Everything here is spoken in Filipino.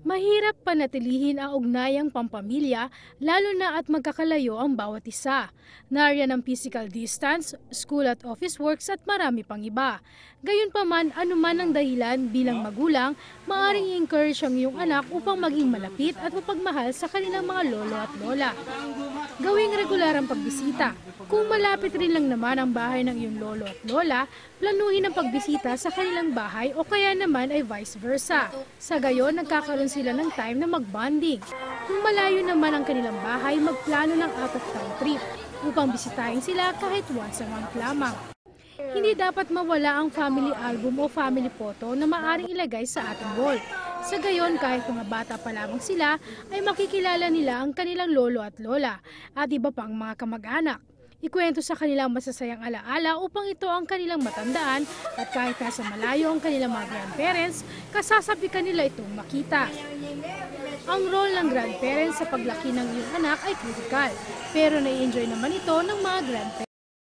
Mahirap panatilihin ang ugnayang pampamilya, lalo na at magkakalayo ang bawat isa. Nariyan ang physical distance, school at office works at marami pang iba. Gayunpaman, anuman ang dahilan bilang magulang, maaring i-encourage ang iyong anak upang maging malapit at mapagmahal sa kanilang mga lolo at lola. Gawing regular ang pagbisita. Kung malapit rin lang naman ang bahay ng iyong lolo at lola, planuhin ang pagbisita sa kanilang bahay o kaya naman ay vice versa. Sa gayon, nagkakaroon sila ng time na mag-bonding. Kung malayo naman ang kanilang bahay, magplano ng out-of-town trip upang bisitahin sila kahit once a month lamang. Hindi dapat mawala ang family album o family photo na maaaring ilagay sa ating wall. Sa gayon, kahit mga bata pa lamang sila, ay makikilala nila ang kanilang lolo at lola at iba pang mga kamag-anak. Ikwento sa kanilang masasayang alaala upang ito ang kanilang matandaan at kahit nasa malayo ang kanilang mga grandparents, kasasabikan nila itong makita. Ang role ng grandparents sa paglaki ng iyong anak ay kritikal, pero nai-enjoy naman ito ng mga grandparents.